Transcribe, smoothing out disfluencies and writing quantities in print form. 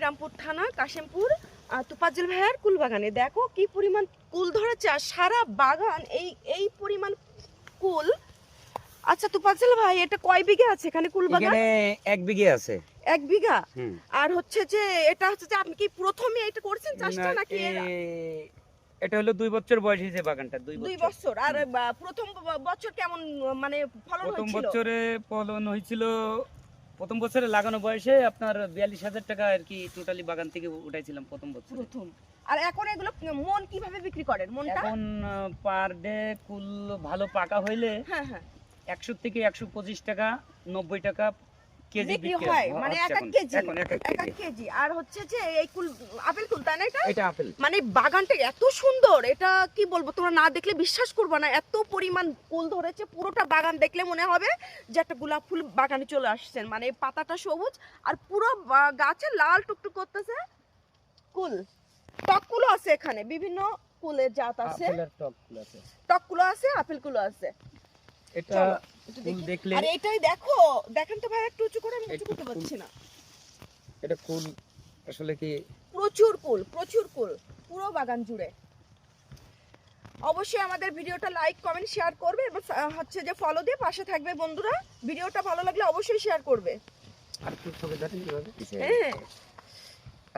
রামপুর থানা কাশিমপুর তোফাজ্জল ভাইয়ার কুল বাগানে। দেখো কি পরিমাণ কুল ধরেছে আর সারা বাগান এই পরিমাণ কুল। আচ্ছা তোফাজ্জল ভাই, এটা কয় বিঘা আছে এখানে কুল বাগান? এখানে 1 বিঘে আছে। 1 বিঘা। হুম। আর হচ্ছে যে এটা হচ্ছে যে আপনি কি প্রথমে এটা করছেন চাষটা নাকি? এটা হলো 2 বছর বয়স হয়েছে বাগানটা। 2 বছর। আর প্রথম বছর কেমন মানে ফলন প্রথম হয়েছিল? বছরে ফলন হয়েছিল, প্রথম বছরে লাগানো বয়সে আপনার 42,000 টাকা আর কি টোটালি বাগান থেকে উঠাইছিলাম প্রথম বছর। প্রথম। আর এখন এগুলো মন কিভাবে বিক্রি করেন? মনটা এখন পার ডে কুল ভালো পাকা হইলে হ্যাঁ হ্যাঁ 100 থেকে 125 টাকা 90 টাকা কেজি বিক্রি বিক্রি হয়, মানে এক এক কেজি। এখন এক এক কেজি। কেজি। আর হচ্ছে যে এই কুল আপেল কুল, তাই না? এটা আপেল। মানে বাগানটা এত সুন্দর, এটা কি বলবো, তোমরা না দেখলে বিশ্বাস করবে না। এত পরিমাণ কুল ধরেছে, পুরোটা বাগান দেখলে মনে হবে যে একটা গোলাপ ফুল বাগানে চলে আসছেন। মানে পাতাটা সবুজ আর পুরো গাছে লাল টুকটুক করতেছে কুল। টকগুলো আছে এখানে, বিভিন্ন কুলের জাত আছে। আপেলের টকগুলো আছে। টকগুলো আছে, আপেলগুলো আছে। এটা চলো, ফুল দেখলে আর এটাই দেখো, দেখেন তো ভাই একটু উঁচু করে, আমি উঁচু করতে পারছি না। এটা কুল আসলে কি প্রচুর কুল, প্রচুর কুল পুরো বাগান জুড়ে। অবশ্যই আমাদের ভিডিওটা লাইক কমেন্ট শেয়ার করবে এবং হচ্ছে যে ফলো দিয়ে পাশে থাকবে বন্ধুরা। ভিডিওটা ভালো লাগলে অবশ্যই শেয়ার করবে। আর কি হবে জানেন কিভাবে? হ্যাঁ